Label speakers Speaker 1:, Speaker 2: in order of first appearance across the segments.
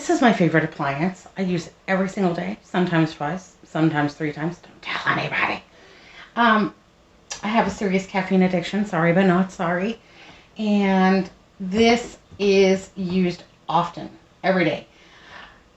Speaker 1: This is my favorite appliance. I use it every single day, sometimes twice, sometimes 3 times. Don't tell anybody. I have a serious caffeine addiction, sorry but not sorry. And this is used often, every day.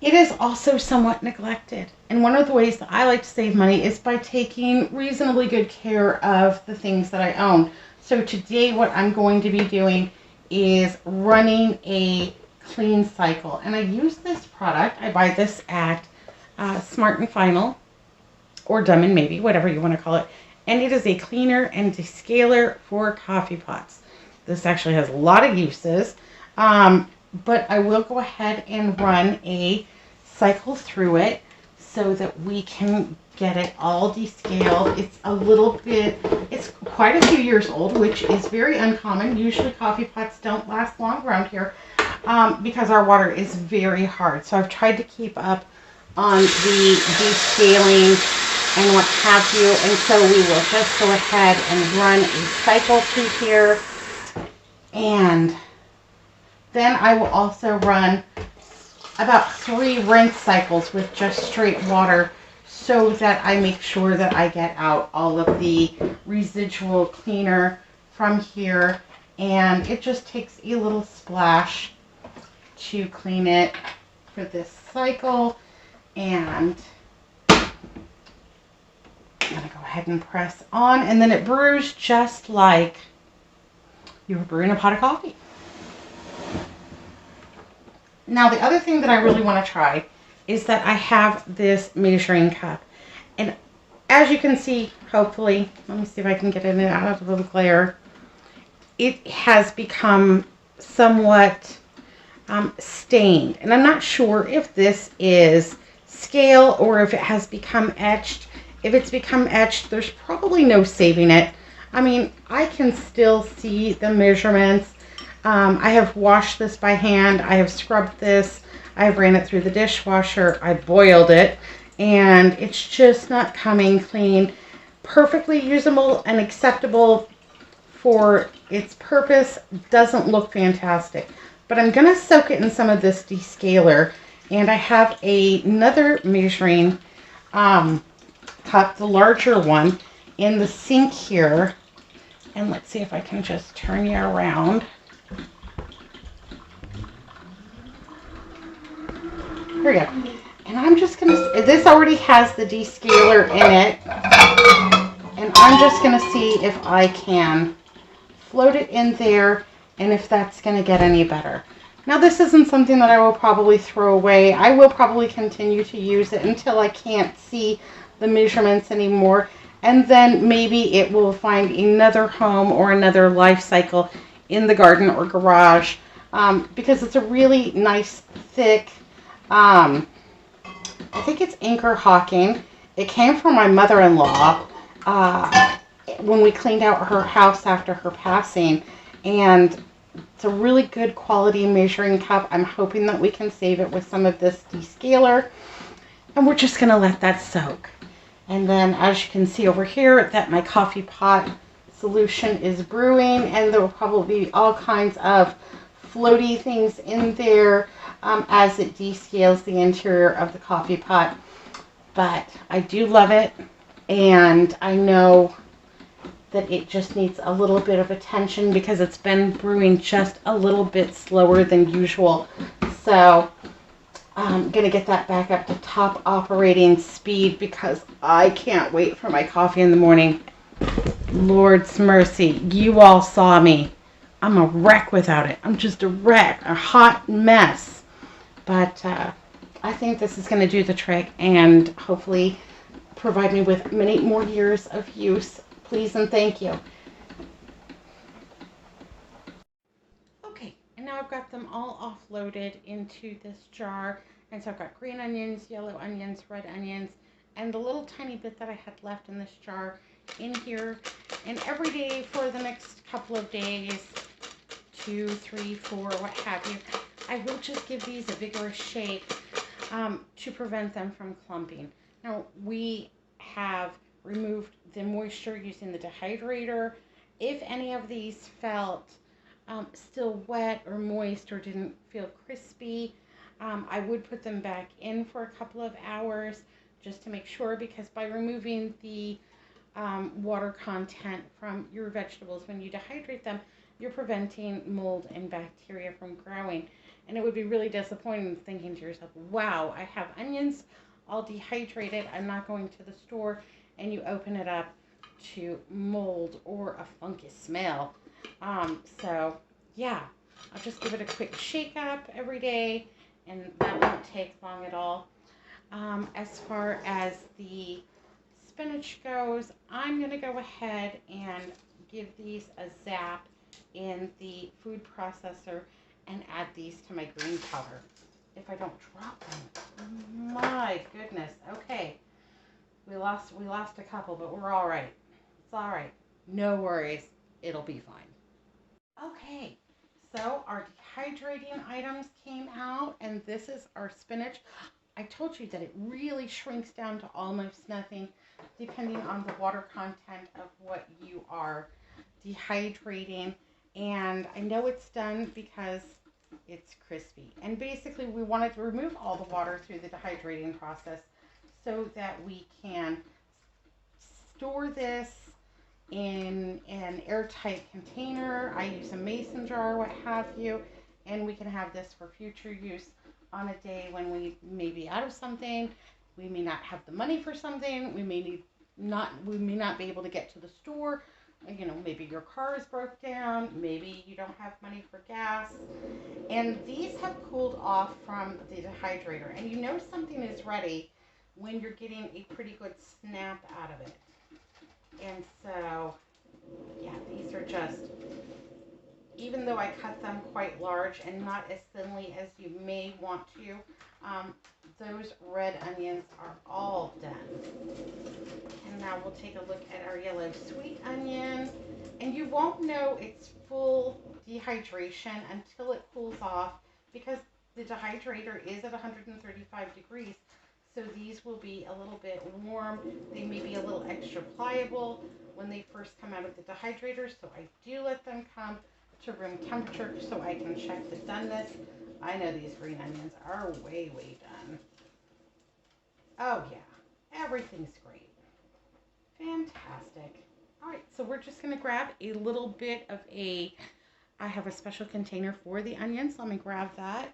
Speaker 1: It is also somewhat neglected. And one of the ways that I like to save money is by taking reasonably good care of the things that I own. So today what I'm going to be doing is running a clean cycle. And I use this product. I buy this at Smart and Final or Dumb and Maybe, whatever you want to call it. And it is a cleaner and descaler for coffee pots. This actually has a lot of uses. But I will go ahead and run a cycle through it so that we can get it all descaled. It's a little bit, it's quite a few years old, which is very uncommon. Usually coffee pots don't last long around here because our water is very hard. So I've tried to keep up on the descaling and what have you. And so we will just go ahead and run a cycle through here. And then I will also run about 3 rinse cycles with just straight water so that I make sure that I get out all of the residual cleaner from here. And it just takes a little splash to clean it for this cycle. And I'm going to go ahead and press on, and then it brews just like you were brewing a pot of coffee. Now, the other thing that I really want to try is that I have this measuring cup. And as you can see, hopefully, let me see if I can get it out of the glare. It has become somewhat stained. And I'm not sure if this is scale or if it has become etched. If it's become etched, there's probably no saving it. I mean, I can still see the measurements. I have washed this by hand. I have scrubbed this. I have ran it through the dishwasher. I boiled it. And it's just not coming clean. Perfectly usable and acceptable for its purpose. Doesn't look fantastic. But I'm going to soak it in some of this descaler. And I have another measuring cup, the larger one, in the sink here. And let's see if I can just turn you around. Here we go. And I'm just going to, this already has the descaler in it. And I'm just going to see if I can float it in there and if that's going to get any better. Now, this isn't something that I will probably throw away. I will probably continue to use it until I can't see the measurements anymore. And then maybe it will find another home or another life cycle in the garden or garage because it's a really nice, thick, I think it's Anchor Hawking. It came from my mother-in-law when we cleaned out her house after her passing. And it's a really good quality measuring cup. I'm hoping that we can save it with some of this descaler. And we're just going to let that soak. And then as you can see over here that my coffee pot solution is brewing, and there will probably be all kinds of floaty things in there as it descales the interior of the coffee pot. But I do love it, and I know that it just needs a little bit of attention because it's been brewing just a little bit slower than usual. So I'm going to get that back up to top operating speed because I can't wait for my coffee in the morning. Lord's mercy, you all saw me. I'm a wreck without it. I'm just a wreck, a hot mess. But I think this is going to do the trick and hopefully provide me with many more years of use. Please and thank you. Okay, and now I've got them all offloaded into this jar. And so I've got green onions, yellow onions, red onions, and the little tiny bit that I had left in this jar in here. And every day for the next couple of days, 2, 3, 4, what have you, I will just give these a vigorous shake to prevent them from clumping. Now, we have removed the moisture using the dehydrator. If any of these felt still wet or moist or didn't feel crispy, I would put them back in for a couple of hours just to make sure, because by removing the water content from your vegetables when you dehydrate them, you're preventing mold and bacteria from growing. And it would be really disappointing thinking to yourself, wow, I have onions all dehydrated, I'm not going to the store, and you open it up to mold or a funky smell. So yeah, I'll just give it a quick shake up every day, and that won't take long at all. As far as the spinach goes, I'm going to go ahead and give these a zap in the food processor and add these to my green powder. If I don't drop them. My goodness. Okay. We lost a couple, but we're all right. It's all right. No worries. It'll be fine. Okay. So our dehydrating items came out, and this is our spinach. I told you that it really shrinks down to almost nothing depending on the water content of what you are dehydrating. And I know it's done because it's crispy. And basically we wanted to remove all the water through the dehydrating process so that we can store this in an airtight container. I use a mason jar, what have you, and we can have this for future use on a day when we may be out of something, we may not have the money for something, we may not be able to get to the store. You know, maybe your car is broke down, maybe you don't have money for gas. And these have cooled off from the dehydrator. And you know something is ready when you're getting a pretty good snap out of it. And so, yeah, these are just, even though I cut them quite large and not as thinly as you may want to, those red onions are all done. And now we'll take a look at our yellow sweet onion. And you won't know it's full dehydration until it cools off, because the dehydrator is at 135 degrees. So these will be a little bit warm. They may be a little extra pliable when they first come out of the dehydrator. So I do let them come to room temperature so I can check the doneness. I know these green onions are way, way done. Oh yeah, everything's great. Fantastic. All right, so we're just gonna grab a little bit of I have a special container for the onions, so let me grab that.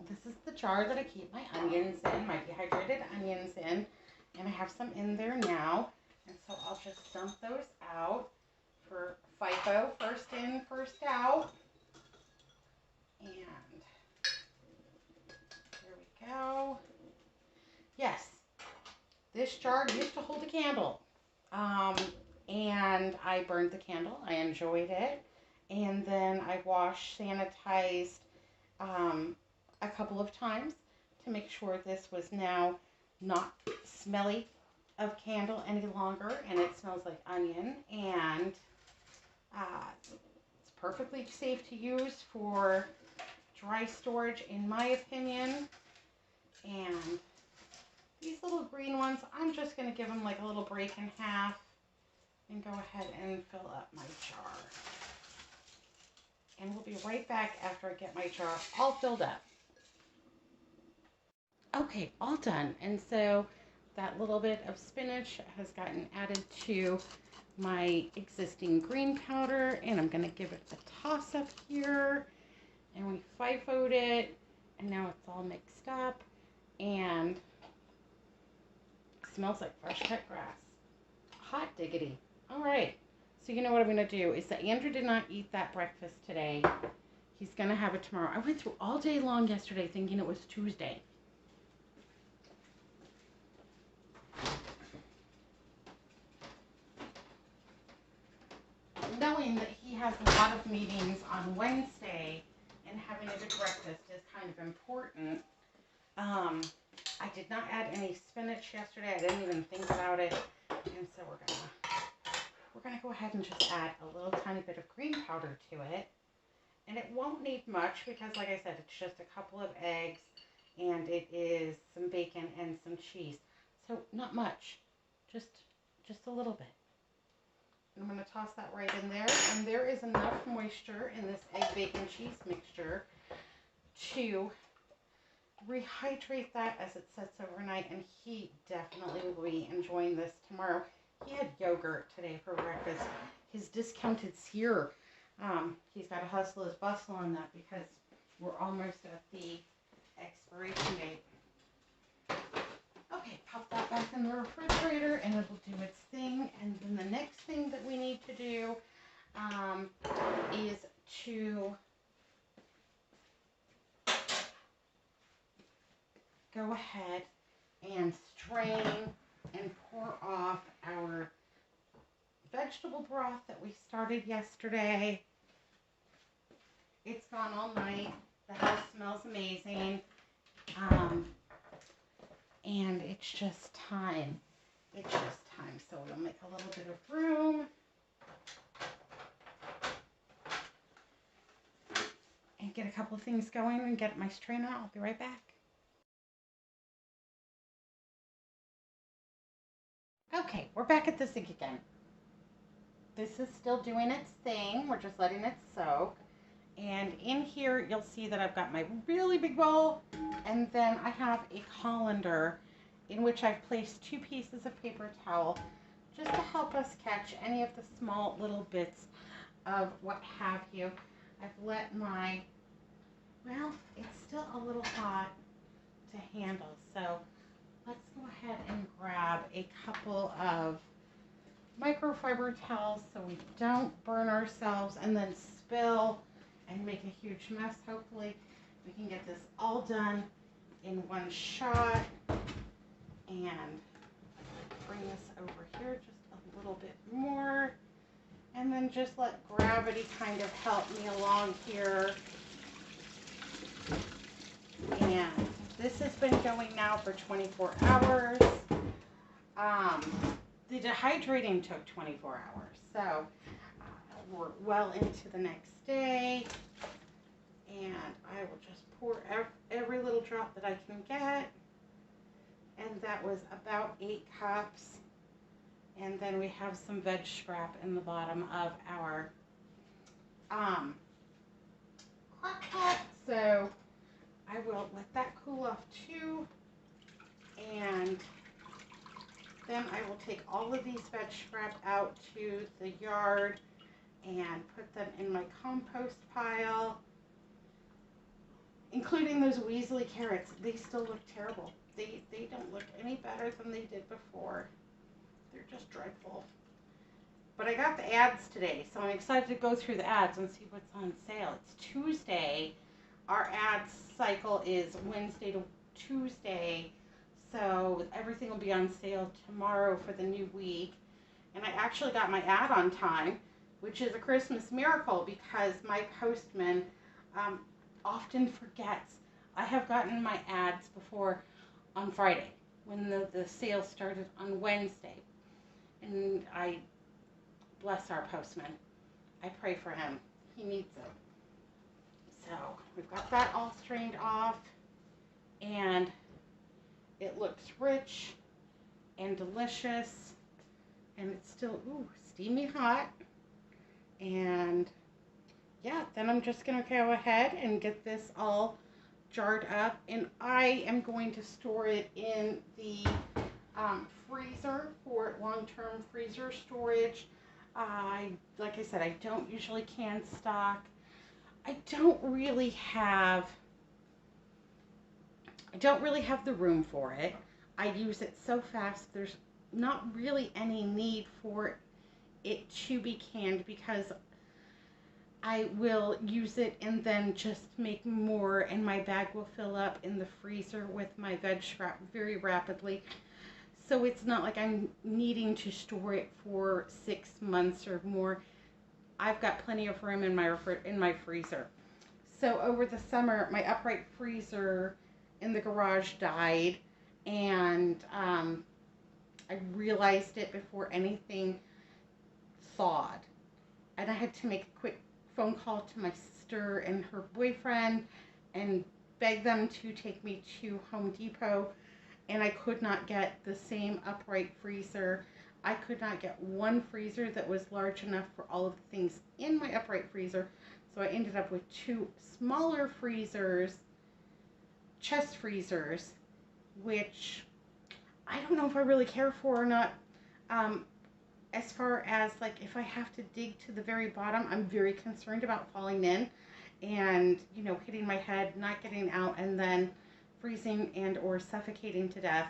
Speaker 1: This is the jar that I keep my onions in, my dehydrated onions in, and I have some in there now. And so I'll just dump those out for FIFO, first in, first out. And there we go. Yes, this jar used to hold a candle. And I burned the candle. I enjoyed it. And then I washed, sanitized a couple of times to make sure this was now not smelly of candle any longer, and it smells like onion, and it's perfectly safe to use for dry storage in my opinion. And these little green ones, I'm just going to give them like a little break in half and go ahead and fill up my jar. And we'll be right back after I get my jar all filled up. Okay, all done. And so that little bit of spinach has gotten added to my existing green powder, and I'm going to give it a toss up here. And we FIFO'd it, and now it's all mixed up, and it smells like fresh cut grass. Hot diggity. All right. So you know what I'm going to do is that Andrew did not eat that breakfast today. He's going to have it tomorrow. I went through all day long yesterday thinking it was Tuesday. Knowing that he has a lot of meetings on Wednesday and having a good breakfast is kind of important. I did not add any spinach yesterday. I didn't even think about it. And so we're gonna go ahead and just add a little tiny bit of green powder to it. And it won't need much because, like I said, it's just a couple of eggs and it is some bacon and some cheese. So not much, just a little bit. I'm going to toss that right in there. And there is enough moisture in this egg, bacon, cheese mixture to rehydrate that as it sets overnight. And he definitely will be enjoying this tomorrow. He had yogurt today for breakfast. His discounted Sear. He's got to hustle his bustle on that because we're almost at the expiration date. Okay, pop that back in the refrigerator and it'll do its thing. And then the next thing that we need to do is to go ahead and strain and pour off our vegetable broth that we started yesterday. It's gone all night. The house smells amazing. And it's just time. It's just time. So we'll make a little bit of room. And get a couple of things going and get my strainer. I'll be right back. Okay, we're back at the sink again. This is still doing its thing. We're just letting it soak. And in here, you'll see that I've got my really big bowl. And then I have a colander in which I've placed 2 pieces of paper towel just to help us catch any of the small little bits of what have you. I've let my, well, it's still a little hot to handle. So let's go ahead and grab a couple of microfiber towels so we don't burn ourselves and then spill and make a huge mess. Hopefully we can get this all done in one shot. And bring this over here just a little bit more. And then just let gravity kind of help me along here. And this has been going now for 24 hours. The dehydrating took 24 hours. So we're well into the next day. And I will just pour every little drop that I can get. And that was about 8 cups. And then we have some veg scrap in the bottom of our crock pot. So I will let that cool off too. And then I will take all of these veg scrap out to the yard and put them in my compost pile, including those Weasley carrots. They still look terrible. They don't look any better than they did before. They're just dreadful. But I got the ads today, so I'm excited to go through the ads and see what's on sale. It's Tuesday. Our ads cycle is Wednesday to Tuesday, so everything will be on sale tomorrow for the new week. And I actually got my ad on time, which is a Christmas miracle because my postman often forgets. I have gotten my ads before on Friday when the sale started on Wednesday. And I bless our postman. I pray for him. He needs it. So we've got that all strained off. And it looks rich and delicious. And it's still, ooh, steamy hot. And yeah, then I'm just going to go ahead and get this all jarred up. And I am going to store it in the freezer for long-term freezer storage. Like I said, I don't usually can stock. I don't really have the room for it. I use it so fast, there's not really any need for it to be canned because I will use it and then just make more, and my bag will fill up in the freezer with my veg scrap very rapidly. So it's not like I'm needing to store it for 6 months or more. I've got plenty of room in my freezer. So over the summer, my upright freezer in the garage died, and I realized it before anything thawed. And I had to make a quick phone call to my sister and her boyfriend and beg them to take me to Home Depot, and I could not get the same upright freezer. I could not get one freezer that was large enough for all of the things in my upright freezer. So I ended up with two smaller freezers, chest freezers, which I don't know if I really care for or not. As far as like if I have to dig to the very bottom, I'm very concerned about falling in and, you know, hitting my head, not getting out, and then freezing and or suffocating to death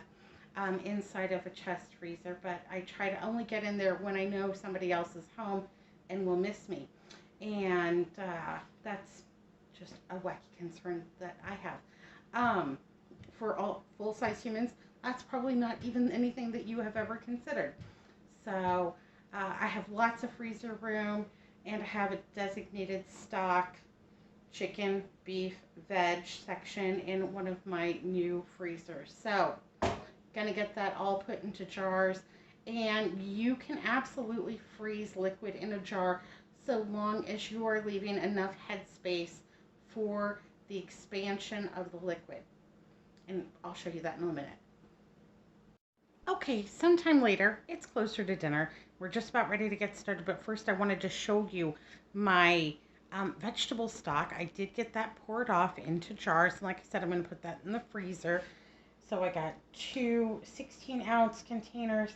Speaker 1: inside of a chest freezer. But I try to only get in there when I know somebody else is home and will miss me. And that's just a wacky concern that I have. For all full-size humans, that's probably not even anything that you have ever considered. So I have lots of freezer room, and I have a designated stock chicken, beef, veg section in one of my new freezers. So gonna get that all put into jars, and you can absolutely freeze liquid in a jar so long as you are leaving enough headspace for the expansion of the liquid. And I'll show you that in a minute. Okay, sometime later, it's closer to dinner. We're just about ready to get started, but first I wanted to show you my vegetable stock. I did get that poured off into jars, and like I said, I'm going to put that in the freezer. So I got two 16-ounce containers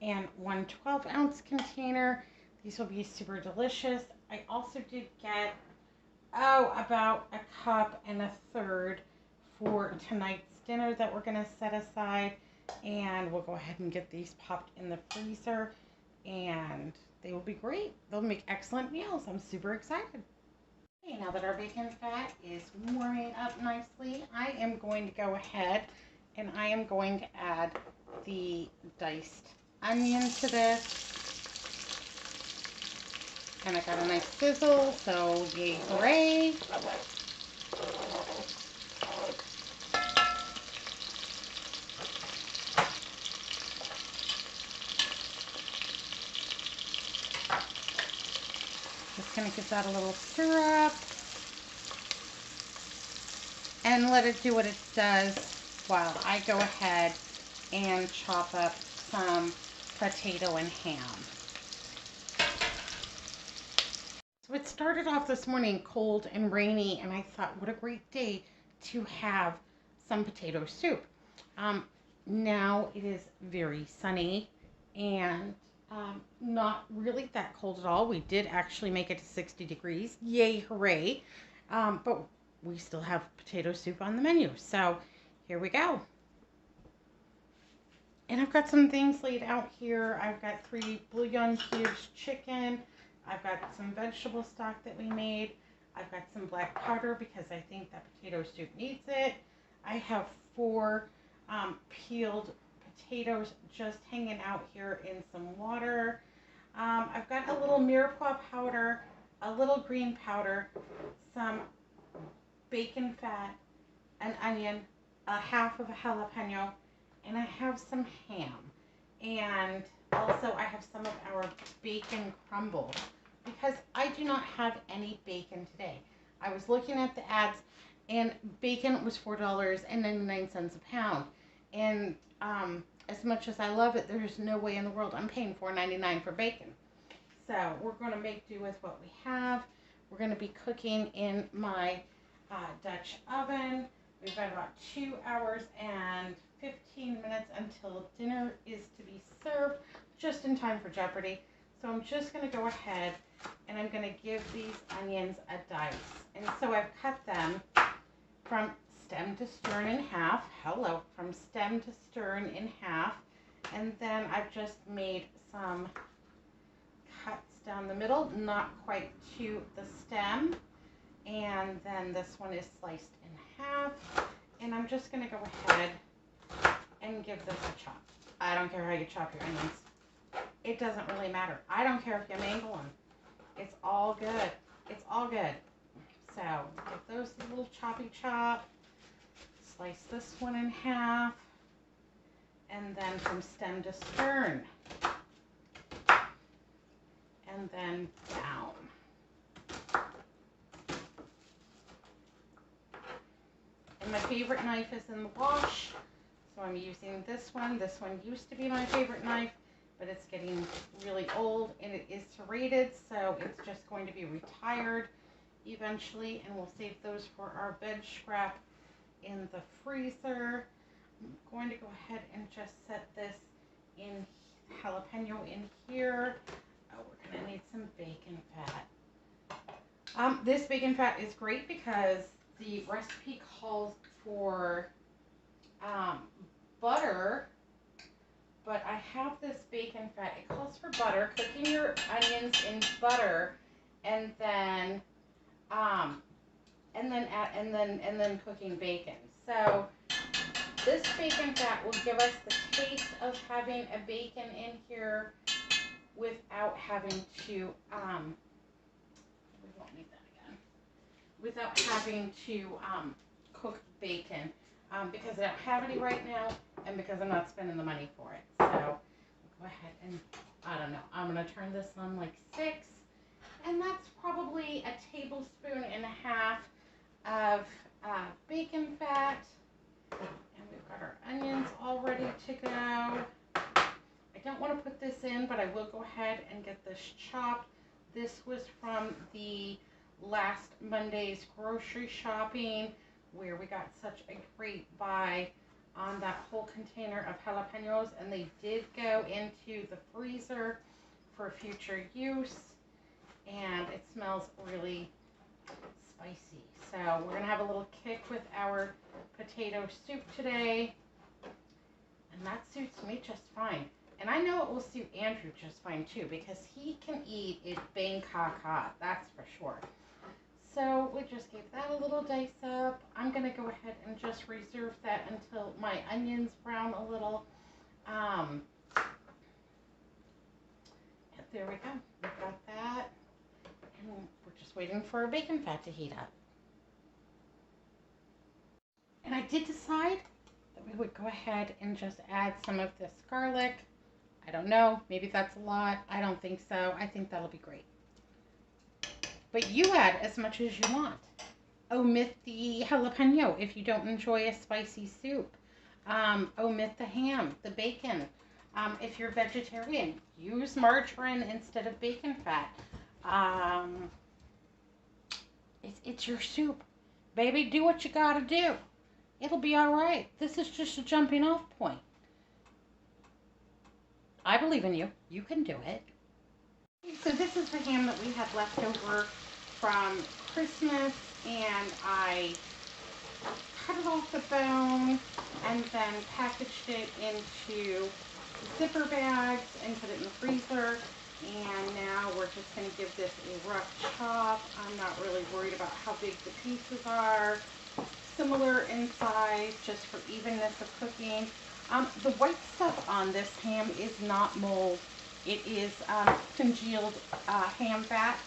Speaker 1: and one 12-ounce container. These will be super delicious. I also did get, about a cup and a third for tonight's dinner that we're going to set aside. And we'll go ahead and get these popped in the freezer, and they will be great. They'll make excellent meals. I'm super excited. Okay, now that our bacon fat is warming up nicely, I am going to go ahead and I am going to add the diced onion to this. And I got a nice sizzle, so yay, hooray. Just going to give that a little stir up and let it do what it does while I go ahead and chop up some potato and ham. So it started off this morning cold and rainy, and I thought, what a great day to have some potato soup. Now it is very sunny and not really that cold at all. We did actually make it to 60 degrees. Yay, hooray. But we still have potato soup on the menu. So here we go. And I've got some things laid out here. I've got 3 bouillon cubes chicken. I've got some vegetable stock that we made. I've got some black powder because I think that potato soup needs it. I have 4 peeled potatoes just hanging out here in some water. I've got a little mirepoix powder, a little green powder, some bacon fat, an onion, a half of a jalapeno, and I have some ham. And also I have some of our bacon crumbles because I do not have any bacon today. I was looking at the ads, and bacon was $4.99 a pound. And as much as I love it, there's no way in the world I'm paying $4.99 for bacon. So we're going to make do with what we have. We're going to be cooking in my Dutch oven. We've got about 2 hours and 15 minutes until dinner is to be served, just in time for Jeopardy. So I'm just going to go ahead and I'm going to give these onions a dice. And so I've cut them from stem to stern in half. Hello, from stem to stern in half. And then I've just made some cuts down the middle, not quite to the stem. And then this one is sliced in half. And I'm just going to go ahead and give this a chop. I don't care how you chop your onions. It doesn't really matter. I don't care if you mangle them. It's all good. It's all good. So give those a little choppy chop. Slice this one in half. And then from stem to stern. And then down. my favorite knife is in the wash, so I'm using this one. This one used to be my favorite knife, but it's getting really old and it is serrated, so it's just going to be retired eventually, and we'll save those for our bed scrap in the freezer. I'm going to go ahead and just set this in jalapeno in here. Oh, we're going to need some bacon fat. This bacon fat is great because the recipe calls for butter, but I have this bacon fat. It calls for butter, cooking your onions in butter, and then cooking bacon. So this bacon fat will give us the taste of having a bacon in here without having to we won't need that again. Without having to cook bacon, because I don't have any right now, and because I'm not spending the money for it. So go ahead and, I don't know, I'm going to turn this on like 6, and that's probably a tablespoon and a half of bacon fat. And we've got our onions all ready to go. I don't want to put this in, but I will go ahead and get this chopped. This was from the last Monday's grocery shopping, where we got such a great buy on that whole container of jalapenos, and they did go into the freezer for future use, and it smells really spicy. So we're going to have a little kick with our potato soup today, and that suits me just fine. And I know it will suit Andrew just fine too, because he can eat it Bangkok hot, that's for sure. So we just gave that a little dice up. I'm going to go ahead and just reserve that until my onions brown a little. And there we go. We've got that. And we're just waiting for our bacon fat to heat up. And I did decide that we would go ahead and just add some of this garlic. I don't know. Maybe that's a lot. I don't think so. I think that'll be great. But you add as much as you want. Omit the jalapeno if you don't enjoy a spicy soup. Omit the ham, the bacon. If you're vegetarian, use margarine instead of bacon fat. It's your soup. Baby, do what you gotta do. It'll be all right. This is just a jumping off point. I believe in you. You can do it. So this is the ham that we had left over from Christmas, and I cut it off the bone and then packaged it into zipper bags and put it in the freezer. And now we're just going to give this a rough chop. I'm not really worried about how big the pieces are. Similar in size, just for evenness of cooking. The white stuff on this ham is not mold. It is congealed ham fat.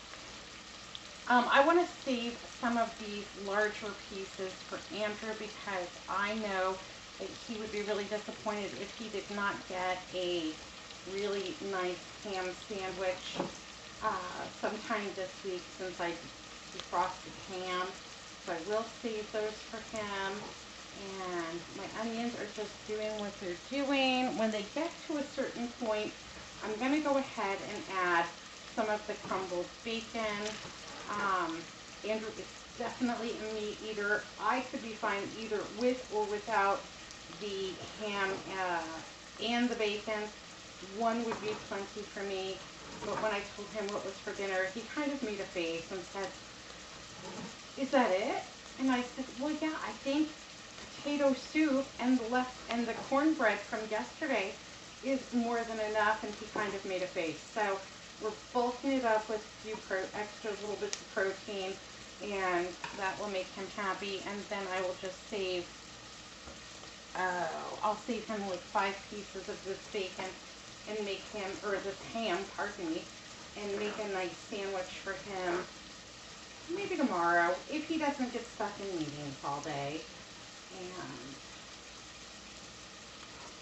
Speaker 1: I want to save some of these larger pieces for Andrew, because I know that he would be really disappointed if he did not get a really nice ham sandwich sometime this week, since I defrosted ham. So I will save those for him. And my onions are just doing what they're doing. When they get to a certain point, I'm going to go ahead and add some of the crumbled bacon. Andrew is definitely a meat eater. I could be fine either with or without the ham and the bacon. One would be plenty for me. But when I told him what was for dinner, he kind of made a face and said, "Is that it?" And I said, "Well, yeah, I think potato soup and the cornbread from yesterday is more than enough." And he kind of made a face. So we're bulking it up with a few extra little bits of protein, and that will make him happy. And then I will just save, I'll save him like 5 pieces of this bacon and make him, or this ham, pardon me, and make a nice sandwich for him maybe tomorrow, if he doesn't get stuck in meetings all day. And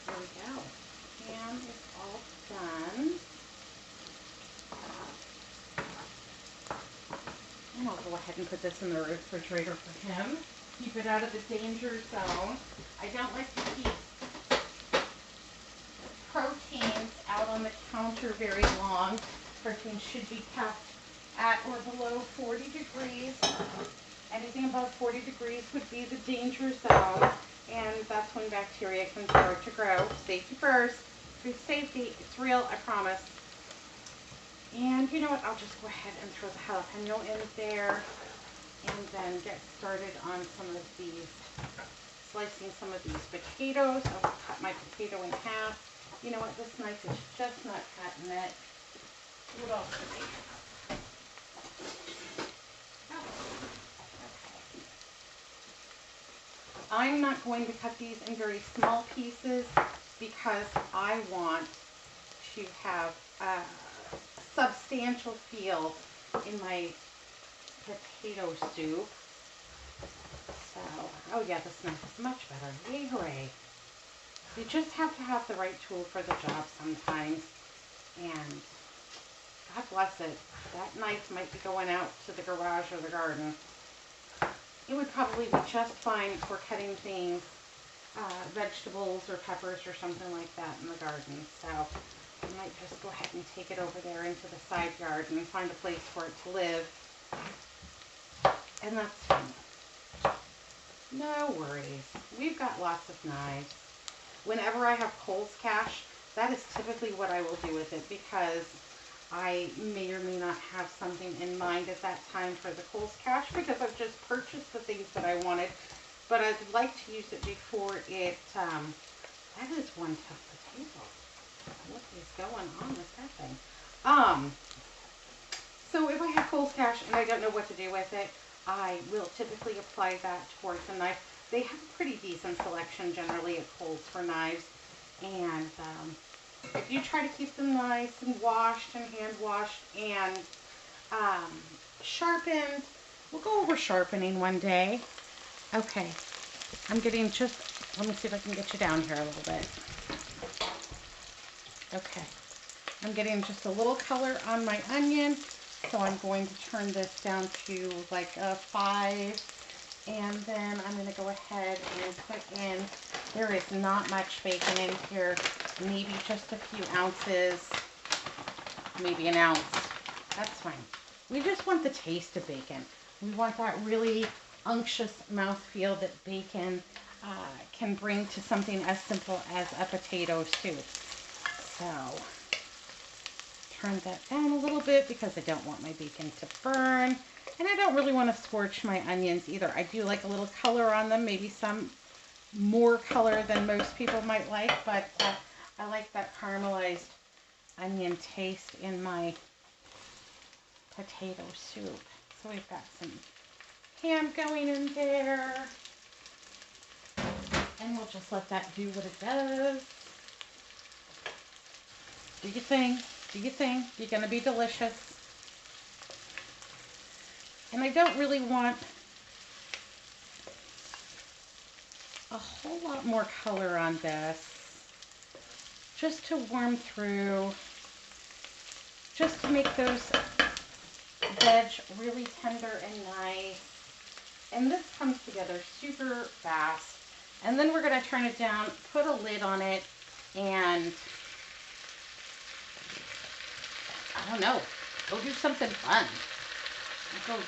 Speaker 1: there we go. Ham is all done. And I'll go ahead and put this in the refrigerator for him. Keep it out of the danger zone. I don't like to keep proteins out on the counter very long. Proteins should be kept at or below 40 degrees. Anything above 40 degrees would be the danger zone, and that's when bacteria can start to grow. Safety first. Food safety, it's real, I promise. And you know what, I'll just go ahead and throw the jalapeno in there, and then get started on some of these, slicing some of these potatoes. I'll cut my potato in half. You know what, this knife is just not cutting it. What else do we have? I'm not going to cut these in very small pieces because I want to have a substantial feel in my potato soup. So, oh yeah, this knife is much better. Yay, hooray. You just have to have the right tool for the job sometimes. And God bless it, that knife might be going out to the garage or the garden. It would probably be just fine for cutting things, vegetables or peppers or something like that in the garden. So I might just go ahead and take it over there into the side yard and find a place for it to live. And that's fine. No worries. We've got lots of knives. Whenever I have Kohl's Cash, that is typically what I will do with it, because I may or may not have something in mind at that time for the Kohl's Cash, because I've just purchased the things that I wanted, but I'd like to use it before it, that is one tough potato. What is going on with that thing? So if I have Kohl's Cash and I don't know what to do with it, I will typically apply that towards the knife. They have a pretty decent selection generally at Kohl's for knives, and if you try to keep them nice and washed and hand washed and sharpened, we'll go over sharpening one day. Okay, I'm getting just, let me see if I can get you down here a little bit. Okay, I'm getting just a little color on my onion, so I'm going to turn this down to like a 5. And then I'm going to go ahead and put in, there is not much bacon in here, maybe just a few ounces, maybe an ounce. That's fine. We just want the taste of bacon. We want that really unctuous mouthfeel that bacon can bring to something as simple as a potato soup. So, turn that down a little bit because I don't want my bacon to burn. And I don't really want to scorch my onions either. I do like a little color on them, maybe some more color than most people might like, but I like that caramelized onion taste in my potato soup. So we've got some ham going in there, and we'll just let that do what it does. Do your thing, do your thing. You're going to be delicious. And I don't really want a whole lot more color on this, just to warm through, just to make those veg really tender and nice. And this comes together super fast. And then we're going to turn it down, put a lid on it, and I don't know, go do something fun. Go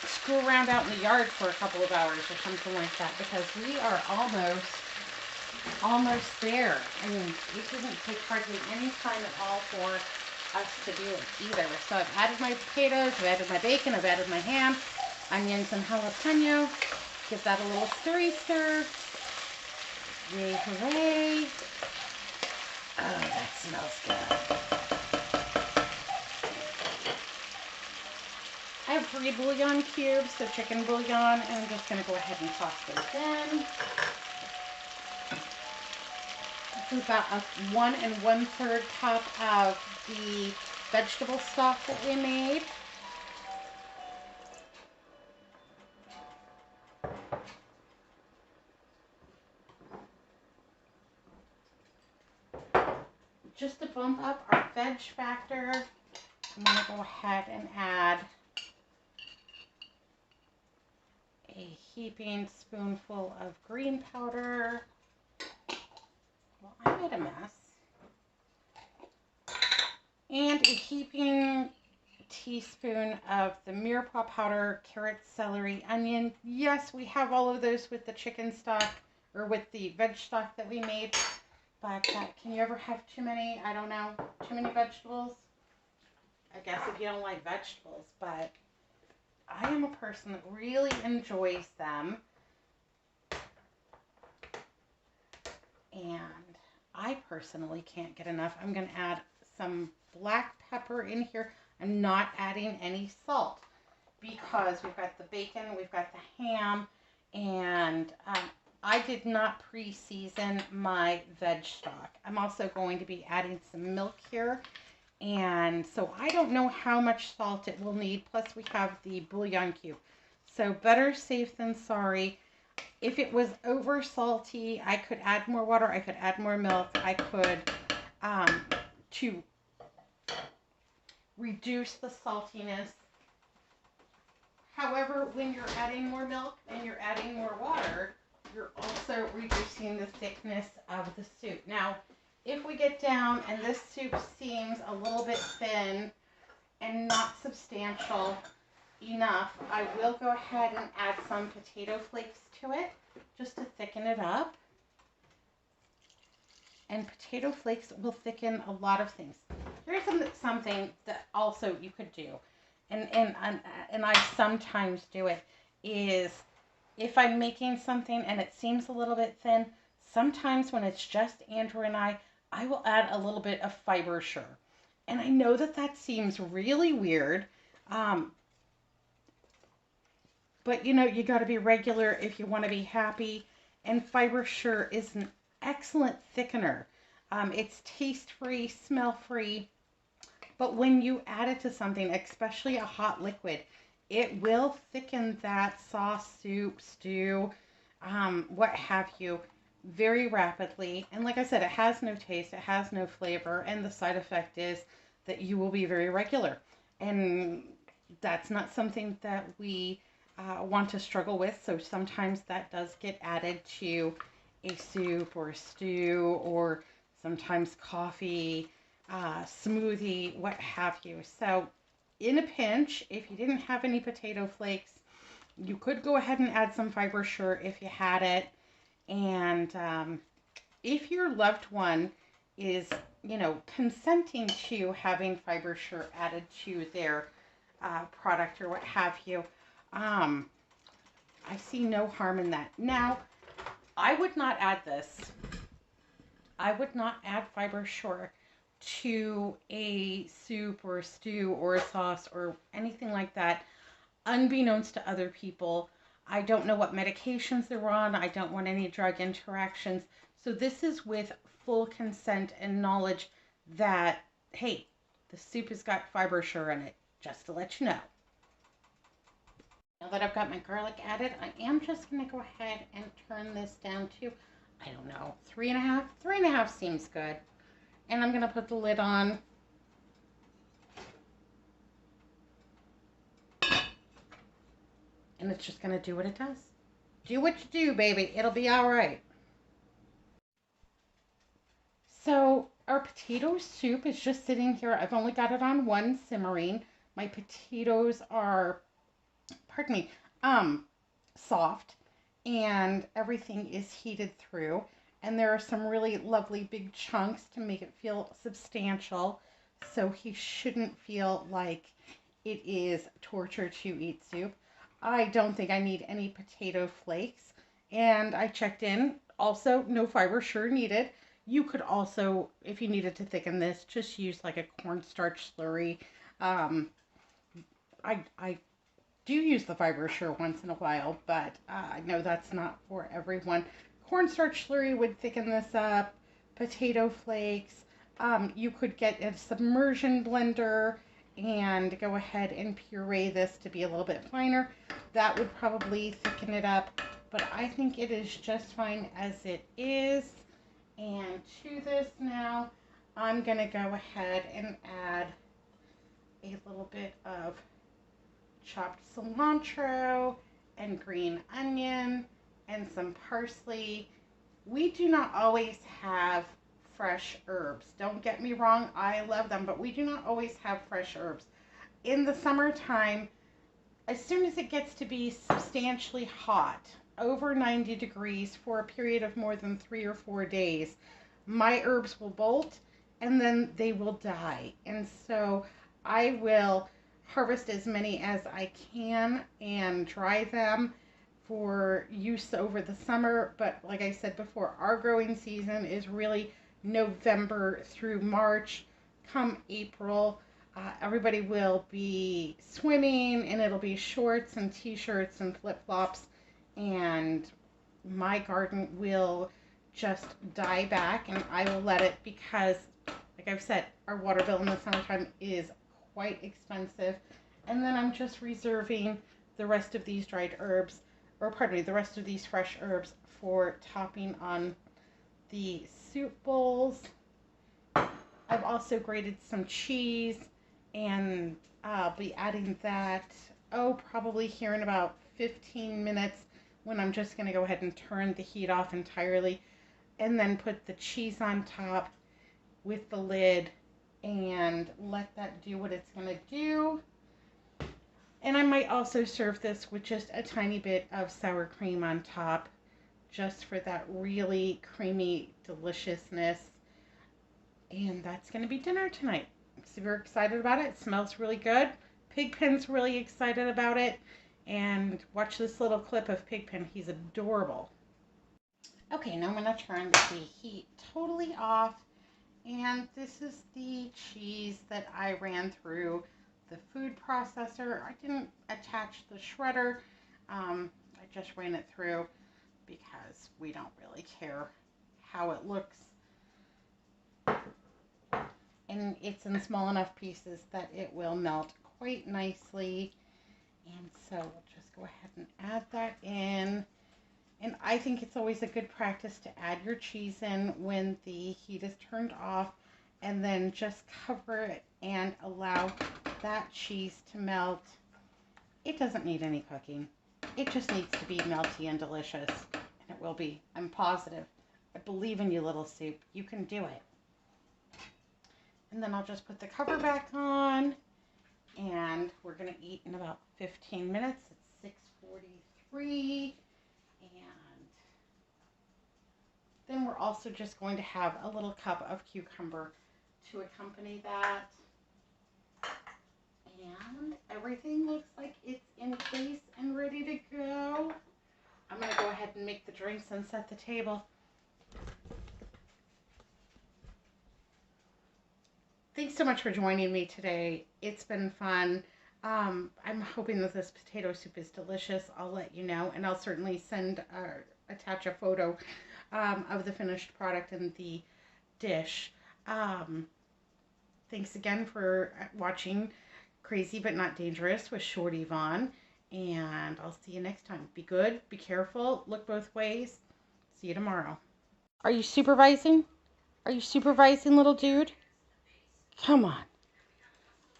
Speaker 1: screw around out in the yard for a couple of hours or something like that, because we are almost there. I mean, it doesn't take hardly any time at all for us to do it either. So I've added my potatoes, I've added my bacon, I've added my ham, onions and jalapeno. Give that a little stir. Yay, hooray. Oh, that smells good. I have 3 bouillon cubes, so chicken bouillon, and I'm just going to go ahead and toss those in. This is about 1 1/3 cup of the vegetable stock that we made. Just to bump up our veg factor, I'm going to go ahead and add a heaping spoonful of green powder. Well, I made a mess. And a heaping teaspoon of the mirepoix powder, carrot, celery, onion. Yes, we have all of those with the chicken stock or with the veg stock that we made. But can you ever have too many, I don't know, too many vegetables? I guess if you don't like vegetables, but I am a person that really enjoys them. And I personally can't get enough. I'm going to add some black pepper in here. I'm not adding any salt because we've got the bacon, we've got the ham, and I did not pre-season my veg stock. I'm also going to be adding some milk here, and so I don't know how much salt it will need. Plus we have the bouillon cube. So better safe than sorry. If it was over salty, I could add more water, I could add more milk, I could, to reduce the saltiness. However, when you're adding more milk and you're adding more water, you're also reducing the thickness of the soup. Now, if we get down and this soup seems a little bit thin and not substantial enough, I will go ahead and add some potato flakes to it just to thicken it up. And potato flakes will thicken a lot of things. Here's something that also you could do, and I sometimes do it, is if I'm making something and it seems a little bit thin, sometimes when it's just Andrew and I will add a little bit of fiber sure. And I know that that seems really weird, but you know, you got to be regular if you want to be happy. And fiber sure is an excellent thickener. It's taste-free, smell-free, but when you add it to something, especially a hot liquid, it will thicken that sauce, soup, stew, what have you, very rapidly. And like I said, it has no taste, it has no flavor, and the side effect is that you will be very regular. And that's not something that we want to struggle with, so sometimes that does get added to a soup or a stew or sometimes coffee, smoothie, what have you. So in a pinch, if you didn't have any potato flakes, you could go ahead and add some fiber sure if you had it. And if your loved one is, you know, consenting to having fiber sure added to their product or what have you, I see no harm in that. Now, I would not add this. I would not add fiber sure to a soup or a stew or a sauce or anything like that, unbeknownst to other people. I don't know what medications they're on. I don't want any drug interactions. So this is with full consent and knowledge that, hey, the soup has got fiber sure in it, just to let you know. Now that I've got my garlic added, I am just going to go ahead and turn this down to, I don't know, 3.5? 3.5 seems good. And I'm going to put the lid on. And it's just going to do what it does. Do what you do, baby. It'll be all right. So our potato soup is just sitting here. I've only got it on one simmering. My potatoes are, pardon me, soft, and everything is heated through. And there are some really lovely big chunks to make it feel substantial. So he shouldn't feel like it is torture to eat soup. I don't think I need any potato flakes. And I checked in. Also, no fiber sure needed. You could also, if you needed to thicken this, just use like a cornstarch slurry. I do use the fiber sure once in a while, but I know that's not for everyone. Cornstarch slurry would thicken this up. Potato flakes. You could get a submersion blender and go ahead and puree this to be a little bit finer. That would probably thicken it up, but I think it is just fine as it is. And to this now, I'm going to go ahead and add a little bit of chopped cilantro and green onion and some parsley. We do not always have fresh herbs. Don't get me wrong, I love them, but we do not always have fresh herbs. In the summertime, as soon as it gets to be substantially hot, over 90 degrees for a period of more than 3 or 4 days, my herbs will bolt and then they will die. And so I will harvest as many as I can and dry them for use over the summer. But like I said before, our growing season is really November through March. Come April, everybody will be swimming and it'll be shorts and t-shirts and flip-flops, and my garden will just die back, and I will let it, because like I've said, our water bill in the summertime is quite expensive. And then I'm just reserving the rest of these dried herbs, or pardon me, the rest of these fresh herbs for topping on the soup bowls. I've also grated some cheese, and I'll be adding that, probably here in about 15 minutes, when I'm just going to go ahead and turn the heat off entirely, and then put the cheese on top with the lid and let that do what it's going to do. And I might also serve this with just a tiny bit of sour cream on top, just for that really creamy deliciousness. And that's going to be dinner tonight. I'm super excited about it. It smells really good. Pigpen's really excited about it. And watch this little clip of Pigpen. He's adorable. Okay, now I'm going to turn the heat totally off. And this is the cheese that I ran through the food processor. I didn't attach the shredder. I just ran it through because we don't really care how it looks. And it's in small enough pieces that it will melt quite nicely. And so we'll just go ahead and add that in. And I think it's always a good practice to add your cheese in when the heat is turned off, and then just cover it and allow that cheese to melt. It doesn't need any cooking. It just needs to be melty and delicious. And it will be. I'm positive. I believe in you, little soup. You can do it. And then I'll just put the cover back on. And we're going to eat in about 15 minutes. It's 6:43. And then we're also just going to have a little cup of cucumber to accompany that. And everything looks like it's in place and ready to go. I'm going to go ahead and make the drinks and set the table. Thanks so much for joining me today. It's been fun. I'm hoping that this potato soup is delicious. I'll let you know, and I'll certainly attach a photo of the finished product in the dish. Thanks again for watching Crazy But Not Dangerous with Shorty Vaughn, and I'll see you next time. Be good, be careful, look both ways. See you tomorrow. Are you supervising? Are you supervising, little dude? Come on.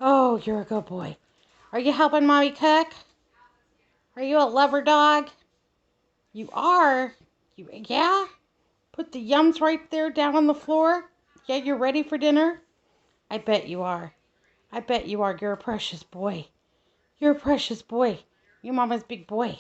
Speaker 1: Oh, you're a good boy. Are you helping Mommy cook? Are you a lover dog? You are? Yeah? Put the yums right there down on the floor? Yeah, you're ready for dinner? I bet you are. I bet you are. You're a precious boy. You're a precious boy. You're Mama's big boy.